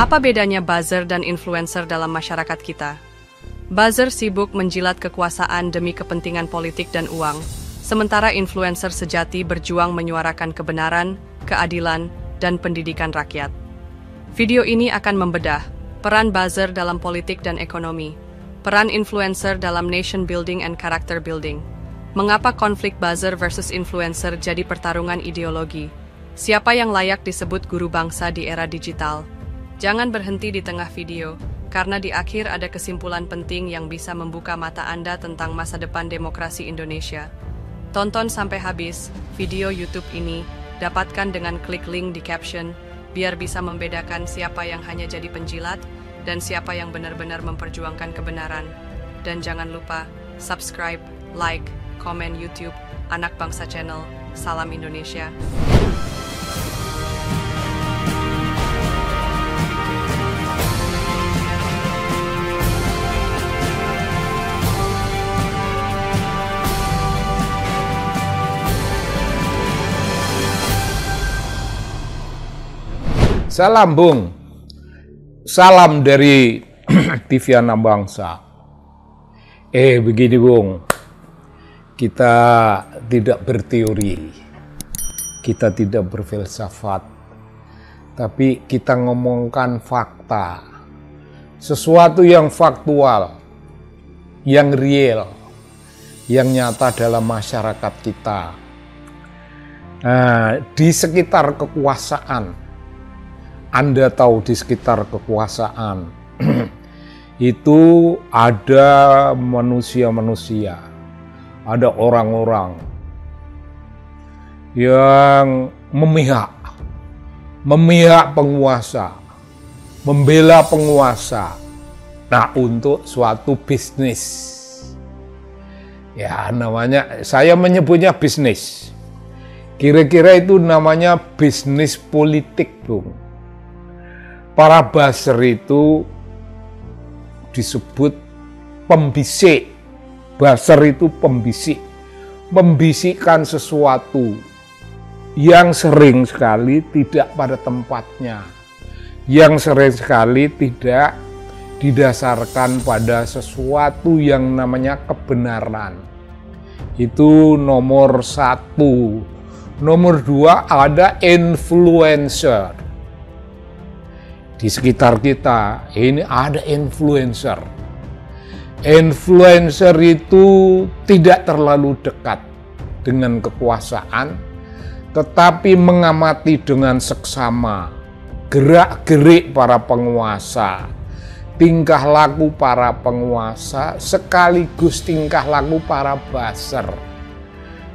Apa bedanya buzzer dan influencer dalam masyarakat kita? Buzzer sibuk menjilat kekuasaan demi kepentingan politik dan uang, sementara influencer sejati berjuang menyuarakan kebenaran, keadilan, dan pendidikan rakyat. Video ini akan membedah peran buzzer dalam politik dan ekonomi, peran influencer dalam nation building and character building, mengapa konflik buzzer versus influencer jadi pertarungan ideologi, siapa yang layak disebut guru bangsa di era digital. Jangan berhenti di tengah video, karena di akhir ada kesimpulan penting yang bisa membuka mata Anda tentang masa depan demokrasi Indonesia. Tonton sampai habis video YouTube ini, dapatkan dengan klik link di caption, biar bisa membedakan siapa yang hanya jadi penjilat dan siapa yang benar-benar memperjuangkan kebenaran. Dan jangan lupa subscribe, like, komen YouTube Anak Bangsa Channel. Salam Indonesia. Salam Bung, salam dari TV Anak Bangsa. Begini Bung, kita tidak berteori, kita tidak berfilsafat, tapi kita ngomongkan fakta, sesuatu yang faktual, yang real, yang nyata dalam masyarakat kita. Di sekitar kekuasaan, Anda tahu di sekitar kekuasaan itu ada manusia-manusia, ada orang-orang yang memihak penguasa, membela penguasa, untuk suatu bisnis. Ya, namanya, saya menyebutnya bisnis. Kira-kira itu namanya bisnis politik, Bung. Para buzzer itu disebut pembisik. Buzzer itu pembisik, membisikkan sesuatu yang sering sekali tidak pada tempatnya, yang sering sekali tidak didasarkan pada sesuatu yang namanya kebenaran. Itu nomor satu. Nomor dua, ada influencer. Di sekitar kita ini ada influencer. Influencer itu tidak terlalu dekat dengan kekuasaan, tetapi mengamati dengan seksama gerak-gerik para penguasa, tingkah laku para penguasa, sekaligus tingkah laku para buzzer.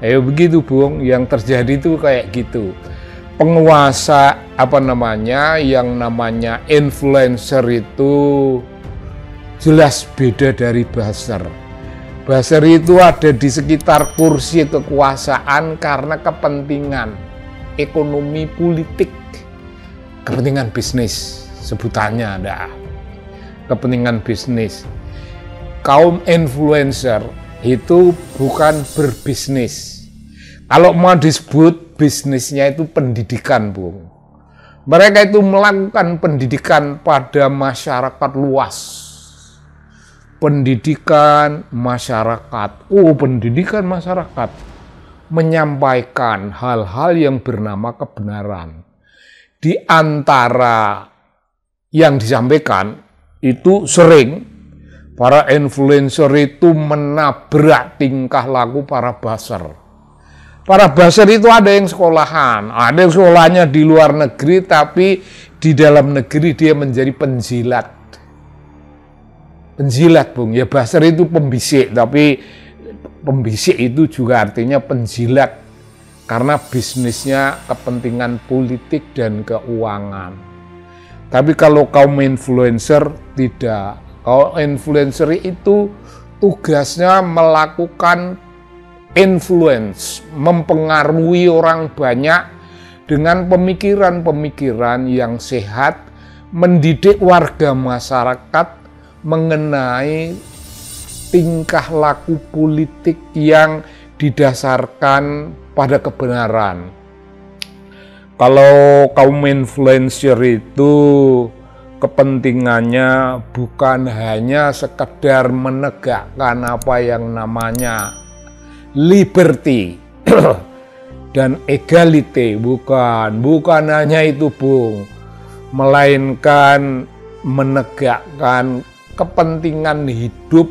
Begitu Bung, yang terjadi itu kayak gitu. Penguasa yang namanya influencer itu jelas beda dari buzzer. Buzzer itu ada di sekitar kursi kekuasaan karena kepentingan ekonomi politik, kepentingan bisnis, sebutannya ada kepentingan bisnis. Kaum influencer itu bukan berbisnis. Kalau mau disebut bisnisnya itu pendidikan, Bung. Mereka itu melakukan pendidikan pada masyarakat luas. Pendidikan masyarakat. Pendidikan masyarakat. Menyampaikan hal-hal yang bernama kebenaran. Di antara yang disampaikan itu sering para influencer itu menabrak tingkah laku para buzzer. Para buzzer itu ada yang sekolahan, ada yang sekolahnya di luar negeri, tapi di dalam negeri dia menjadi penjilat. Penjilat, Bung. Ya, buzzer itu pembisik, tapi pembisik itu juga artinya penjilat. Karena bisnisnya kepentingan politik dan keuangan. Tapi kalau kaum influencer, tidak. Kalau influencer itu tugasnya melakukan influence, mempengaruhi orang banyak dengan pemikiran-pemikiran yang sehat, mendidik warga masyarakat mengenai tingkah laku politik yang didasarkan pada kebenaran. Kalau kaum influencer itu kepentingannya bukan hanya sekedar menegakkan apa yang namanya liberty dan egality, bukan hanya itu Bung, melainkan menegakkan kepentingan hidup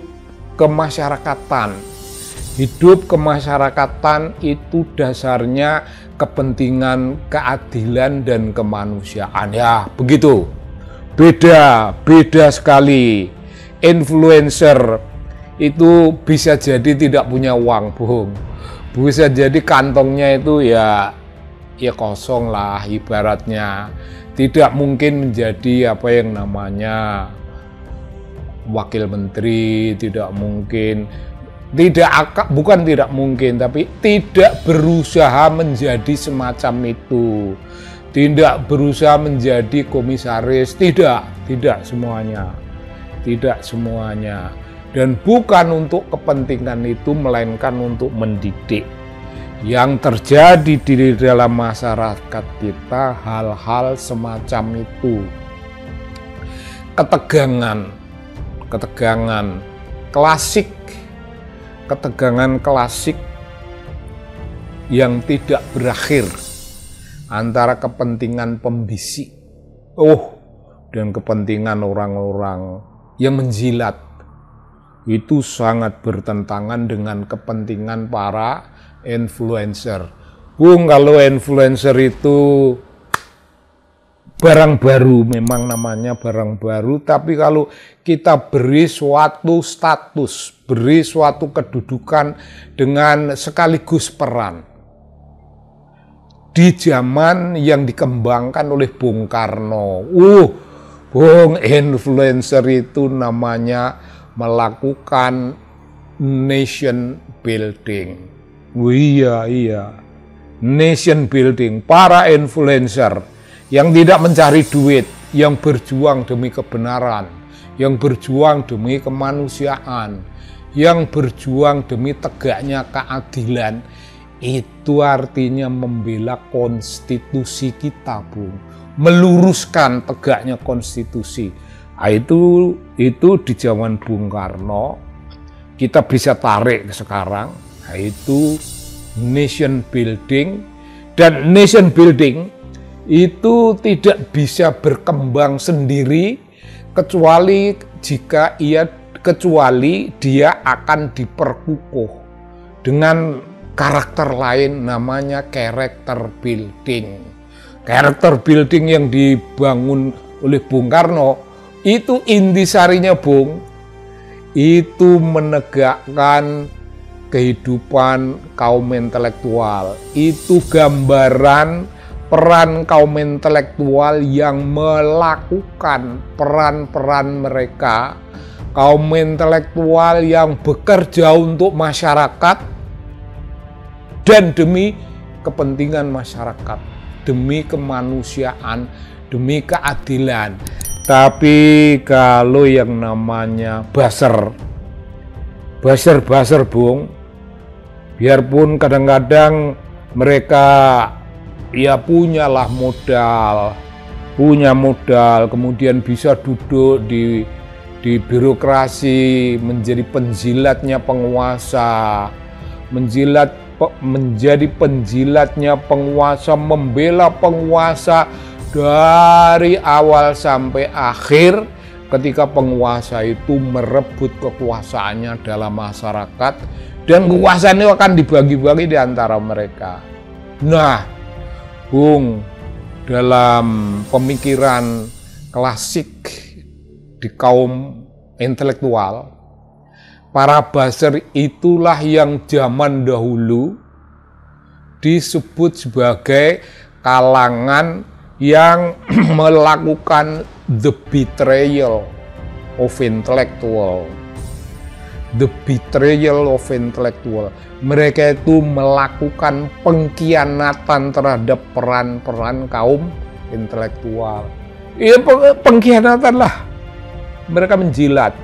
kemasyarakatan. Hidup kemasyarakatan itu dasarnya kepentingan keadilan dan kemanusiaan. Ya, begitu. Beda sekali. Influencer itu bisa jadi tidak punya uang, Bung. Bisa jadi kantongnya itu ya kosong lah ibaratnya. Tidak mungkin menjadi apa yang namanya wakil menteri, tidak mungkin. Bukan tidak mungkin, tapi tidak berusaha menjadi semacam itu. Tidak berusaha menjadi komisaris, tidak semuanya. Tidak semuanya. Dan bukan untuk kepentingan itu, melainkan untuk mendidik. Yang terjadi di dalam masyarakat kita hal-hal semacam itu. Ketegangan klasik, ketegangan klasik yang tidak berakhir antara kepentingan pembisik dan kepentingan orang-orang yang menjilat, itu sangat bertentangan dengan kepentingan para influencer. Bung, kalau influencer itu barang baru, memang namanya barang baru, tapi kalau kita beri suatu status, beri suatu kedudukan dengan sekaligus peran. Di zaman yang dikembangkan oleh Bung Karno, Bung, influencer itu namanya melakukan nation building. Iya, nation building, para influencer yang tidak mencari duit, yang berjuang demi kebenaran, yang berjuang demi kemanusiaan, yang berjuang demi tegaknya keadilan, itu artinya membela konstitusi kita, Bung. Meluruskan tegaknya konstitusi. Nah, itu di zaman Bung Karno, kita bisa tarik ke sekarang, itu nation building. Dan nation building itu tidak bisa berkembang sendiri kecuali dia akan diperkukuh dengan karakter lain, namanya character building. Character building yang dibangun oleh Bung Karno itu intisarinya, Bung, itu menegakkan kehidupan kaum intelektual. Itu gambaran peran kaum intelektual yang melakukan peran-peran mereka, kaum intelektual yang bekerja untuk masyarakat dan demi kepentingan masyarakat, demi kemanusiaan, demi keadilan. Tapi kalau yang namanya buzzer, Bung, biarpun kadang-kadang mereka ya punya modal, kemudian bisa duduk di birokrasi, menjadi penjilatnya penguasa, menjadi penjilatnya penguasa, membela penguasa dari awal sampai akhir. Ketika penguasa itu merebut kekuasaannya dalam masyarakat, dan kekuasaan itu akan dibagi-bagi di antara mereka. Nah, Bung, dalam pemikiran klasik di kaum intelektual, para buzzer itulah yang zaman dahulu disebut sebagai kalangan yang melakukan the betrayal of intellectual. The betrayal of intellectual. Mereka itu melakukan pengkhianatan terhadap peran-peran kaum intelektual. Ya, pengkhianatan lah. Mereka menjilat.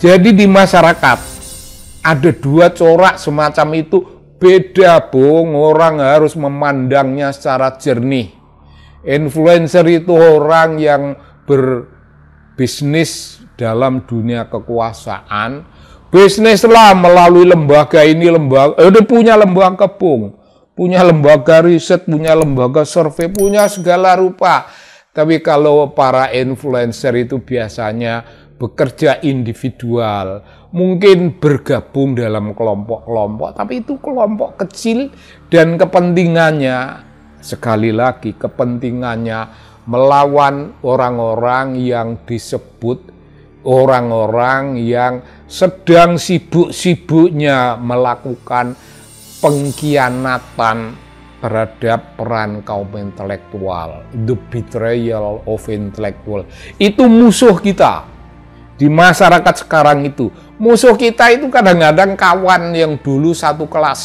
Jadi di masyarakat ada dua corak semacam itu, beda, Bung. Orang harus memandangnya secara jernih. Influencer itu orang yang bisnis dalam dunia kekuasaan, bisnislah melalui lembaga ini, punya lembaga Bung, punya lembaga riset, punya lembaga survei, punya segala rupa. Tapi kalau para influencer itu biasanya bekerja individual, mungkin bergabung dalam kelompok-kelompok, tapi itu kelompok kecil dan kepentingannya, sekali lagi kepentingannya melawan orang-orang yang disebut orang-orang yang sedang sibuk-sibuknya melakukan pengkhianatan terhadap peran kaum intelektual, the betrayal of intellectual. Itu musuh kita di masyarakat sekarang itu. Musuh kita itu kadang-kadang kawan yang dulu satu kelas.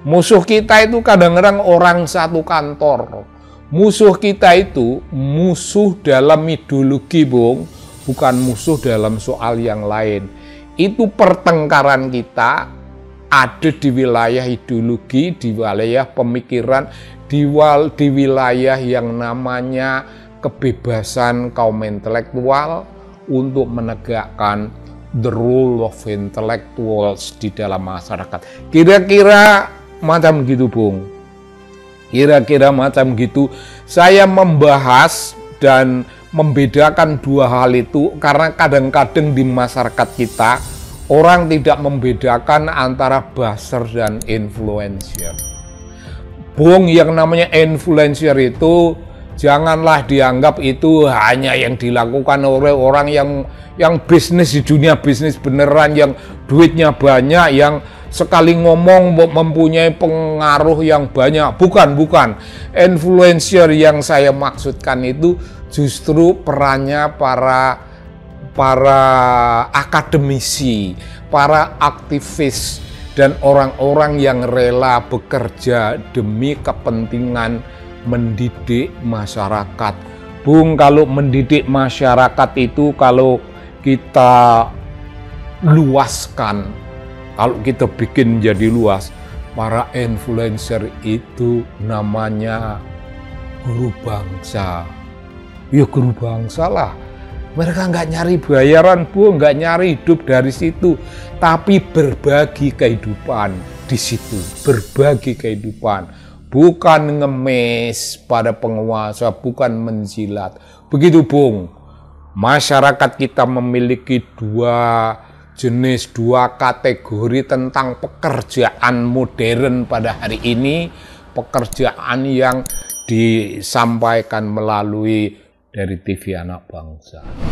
Musuh kita itu kadang-kadang orang satu kantor. Musuh kita itu musuh dalam ideologi, Bung, bukan musuh dalam soal yang lain. Itu pertengkaran kita ada di wilayah ideologi, di wilayah pemikiran, di wilayah yang namanya kebebasan kaum intelektual untuk menegakkan the rule of intellectuals di dalam masyarakat. Kira-kira macam gitu, Bung. Kira-kira macam gitu. Saya membahas dan membedakan dua hal itu karena kadang-kadang di masyarakat kita orang tidak membedakan antara buzzer dan influencer. Bung, yang namanya influencer itu janganlah dianggap itu hanya yang dilakukan oleh orang yang bisnis di dunia bisnis beneran, yang duitnya banyak, yang sekali ngomong mempunyai pengaruh yang banyak. Bukan. Influencer yang saya maksudkan itu justru perannya para akademisi, para aktivis, dan orang-orang yang rela bekerja demi kepentingan mendidik masyarakat. Bung, kalau mendidik masyarakat itu kalau kita luaskan, kalau kita bikin menjadi luas, para influencer itu namanya guru bangsa. Ya guru bangsa lah. Mereka nggak nyari bayaran, Bu, nggak nyari hidup dari situ, tapi berbagi kehidupan di situ, berbagi kehidupan, bukan ngemis pada penguasa, bukan menjilat. Begitu, Bung. Masyarakat kita memiliki dua jenis, dua kategori tentang pekerjaan modern pada hari ini, pekerjaan yang disampaikan melalui dari TV Anak Bangsa.